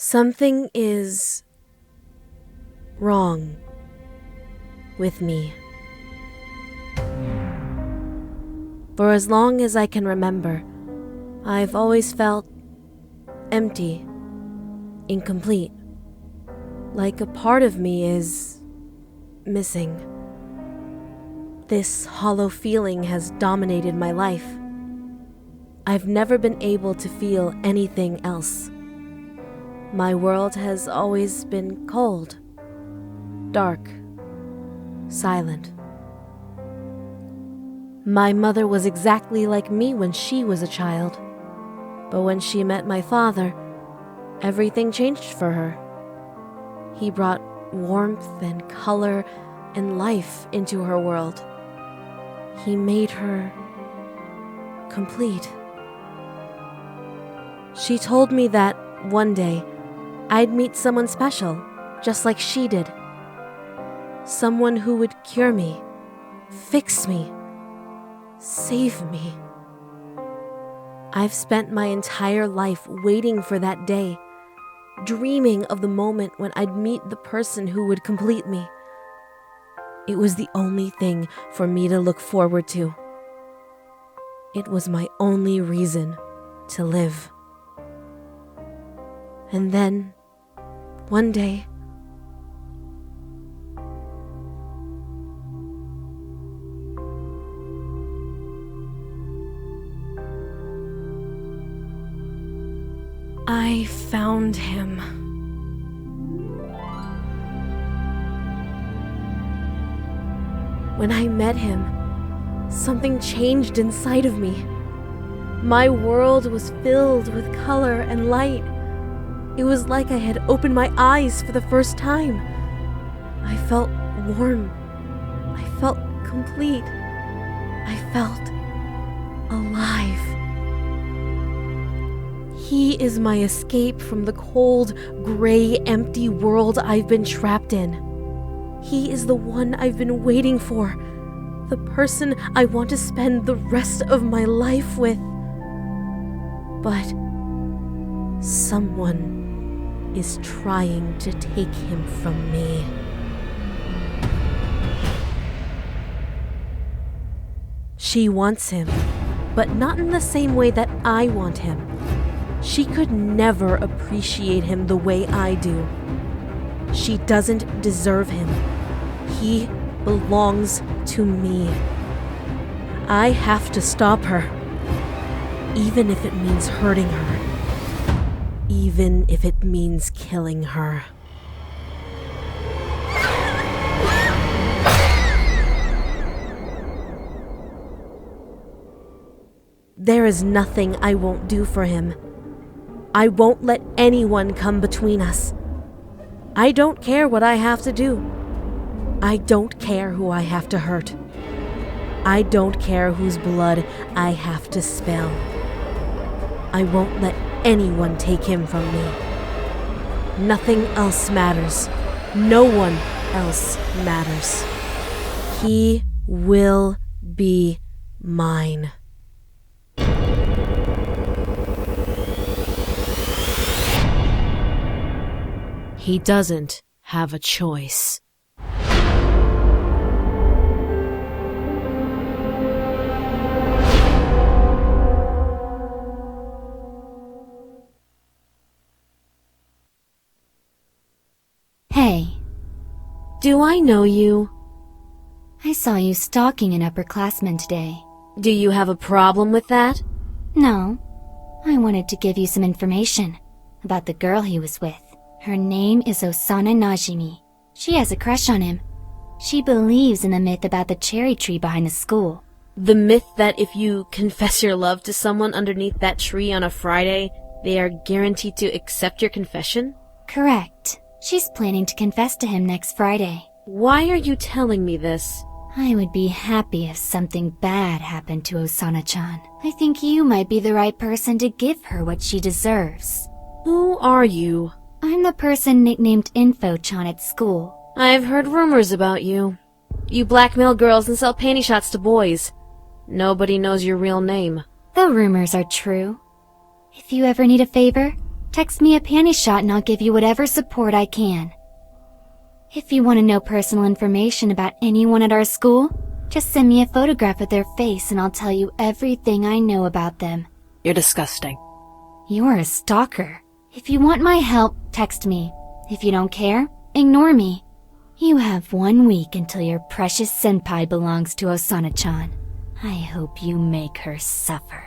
Something is wrong with me. For as long as I can remember, I've always felt empty, incomplete, like a part of me is missing. This hollow feeling has dominated my life. I've never been able to feel anything else. My world has always been cold, dark, silent. My mother was exactly like me when she was a child, but when she met my father, everything changed for her. He brought warmth and color and life into her world. He made her complete. She told me that one day I'd meet someone special, just like she did. Someone who would cure me, fix me, save me. I've spent my entire life waiting for that day, dreaming of the moment when I'd meet the person who would complete me. It was the only thing for me to look forward to. It was my only reason to live. And then, one day, I found him. When I met him, something changed inside of me. My world was filled with color and light. It was like I had opened my eyes for the first time. I felt warm. I felt complete. I felt alive. He is my escape from the cold, gray, empty world I've been trapped in. He is the one I've been waiting for, the person I want to spend the rest of my life with. But someone is trying to take him from me. She wants him, but not in the same way that I want him. She could never appreciate him the way I do. She doesn't deserve him. He belongs to me. I have to stop her. even if it means hurting her, even if it means killing her. There is nothing I won't do for him. I won't let anyone come between us. I don't care what I have to do. I don't care who I have to hurt. I don't care whose blood I have to spill. I won't let anyone take him from me. Nothing else matters. No one else matters. He will be mine. He doesn't have a choice. Hey. Do I know you? I saw you stalking an upperclassman today. Do you have a problem with that? No. I wanted to give you some information about the girl he was with. Her name is Osana Najimi. She has a crush on him. She believes in the myth about the cherry tree behind the school. The myth that if you confess your love to someone underneath that tree on a Friday, they are guaranteed to accept your confession? Correct. She's planning to confess to him next Friday. Why are you telling me this? I would be happy if something bad happened to Osana-chan. I think you might be the right person to give her what she deserves. Who are you? I'm the person nicknamed Info-chan at school. I've heard rumors about you. You blackmail girls and sell panty shots to boys. Nobody knows your real name. The rumors are true. If you ever need a favor, text me a panty shot and I'll give you whatever support I can. If you want to know personal information about anyone at our school, just send me a photograph of their face and I'll tell you everything I know about them. You're disgusting. You're a stalker. If you want my help, text me. If you don't care, ignore me. You have 1 week until your precious senpai belongs to Osana-chan. I hope you make her suffer.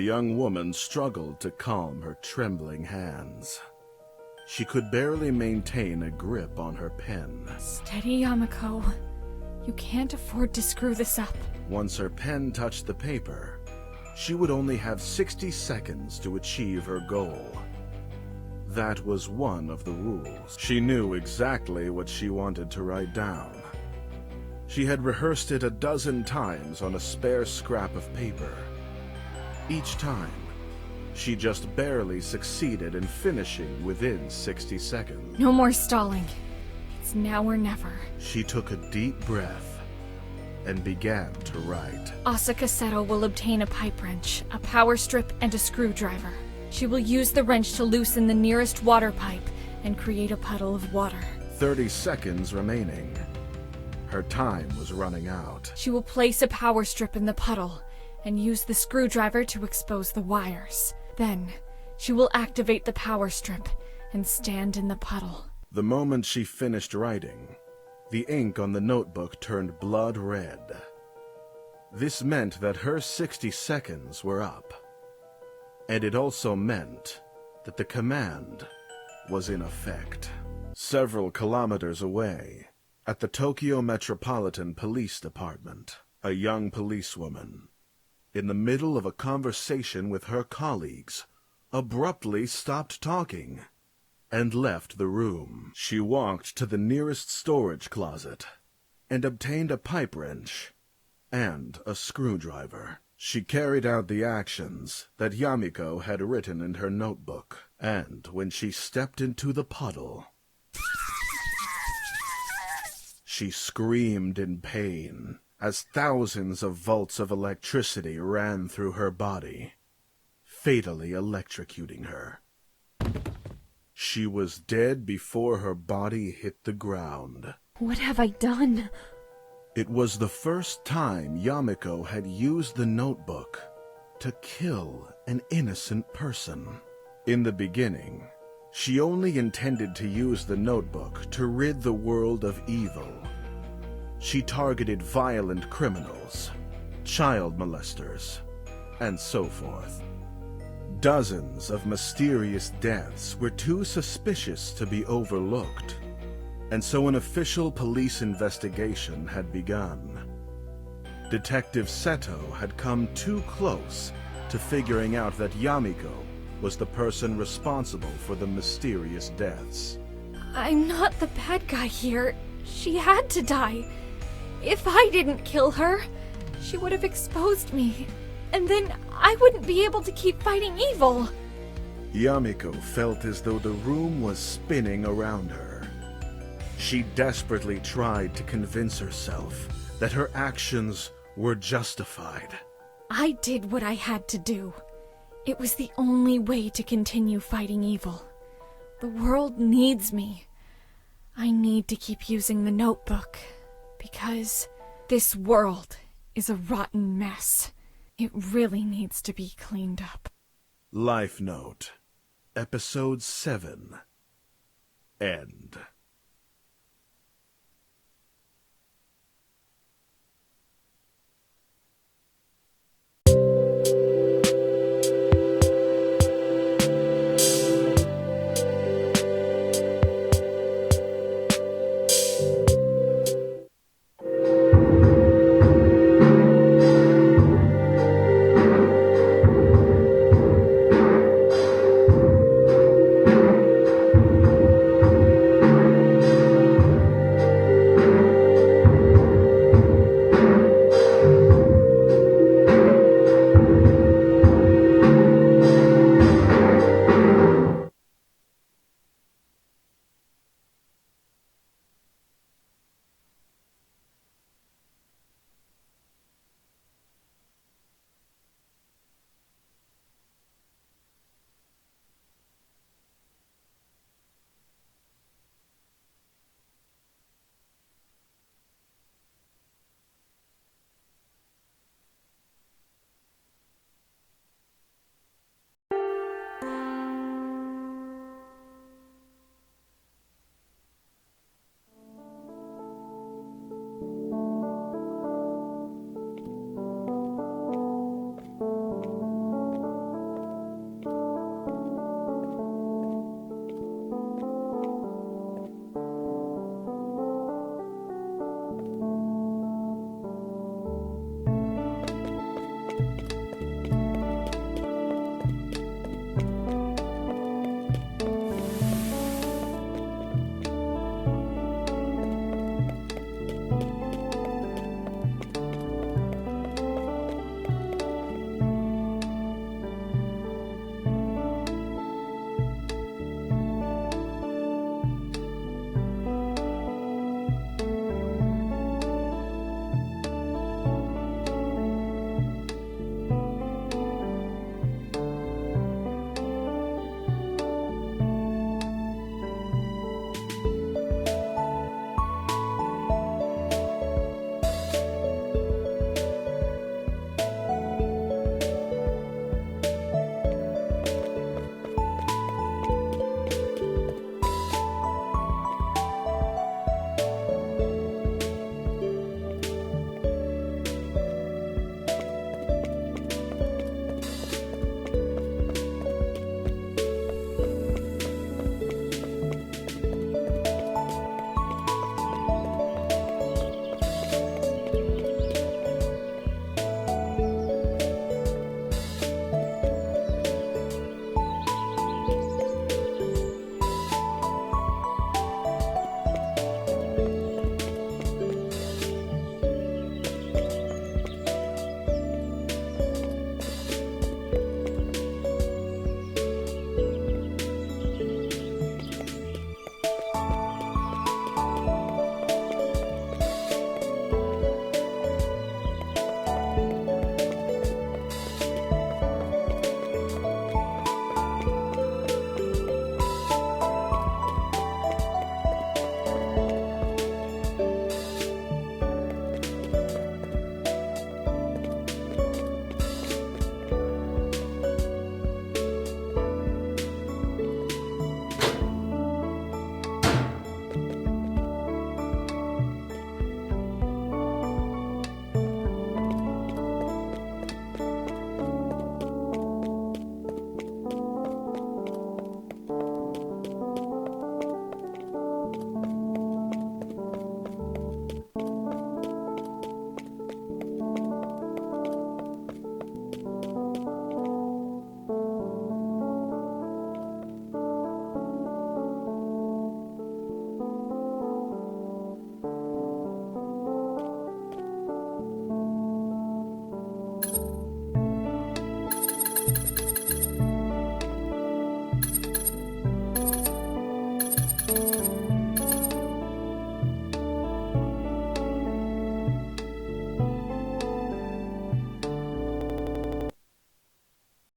young woman struggled to calm her trembling hands. She could barely maintain a grip on her pen. Steady, Yamiko. You can't afford to screw this up. Once her pen touched the paper, she would only have 60 seconds to achieve her goal. That was one of the rules. She knew exactly what she wanted to write down. She had rehearsed it a dozen times on a spare scrap of paper. Each time, she just barely succeeded in finishing within 60 seconds. No more stalling. It's now or never. She took a deep breath and began to write. Asaka Seto will obtain a pipe wrench, a power strip, and a screwdriver. She will use the wrench to loosen the nearest water pipe and create a puddle of water. 30 seconds remaining. Her time was running out. She will place a power strip in the puddle and use the screwdriver to expose the wires. Then, she will activate the power strip and stand in the puddle. The moment she finished writing, the ink on the notebook turned blood red. This meant that her 60 seconds were up. And it also meant that the command was in effect. Several kilometers away, at the Tokyo Metropolitan Police Department, a young policewoman, in the middle of a conversation with her colleagues, abruptly stopped talking and left the room. She walked to the nearest storage closet and obtained a pipe wrench and a screwdriver. She carried out the actions that Yamiko had written in her notebook, and when she stepped into the puddle, she screamed in pain as thousands of volts of electricity ran through her body, fatally electrocuting her. She was dead before her body hit the ground. What have I done? It was the first time Yamiko had used the notebook to kill an innocent person. In the beginning, she only intended to use the notebook to rid the world of evil. She targeted violent criminals, child molesters, and so forth. Dozens of mysterious deaths were too suspicious to be overlooked, and so an official police investigation had begun. Detective Seto had come too close to figuring out that Yamiko was the person responsible for the mysterious deaths. I'm not the bad guy here. She had to die. If I didn't kill her, she would have exposed me, and then I wouldn't be able to keep fighting evil. Yamiko felt as though the room was spinning around her. She desperately tried to convince herself that her actions were justified. I did what I had to do. It was the only way to continue fighting evil. The world needs me. I need to keep using the notebook, because this world is a rotten mess. It really needs to be cleaned up. Life Note, Episode 7. End.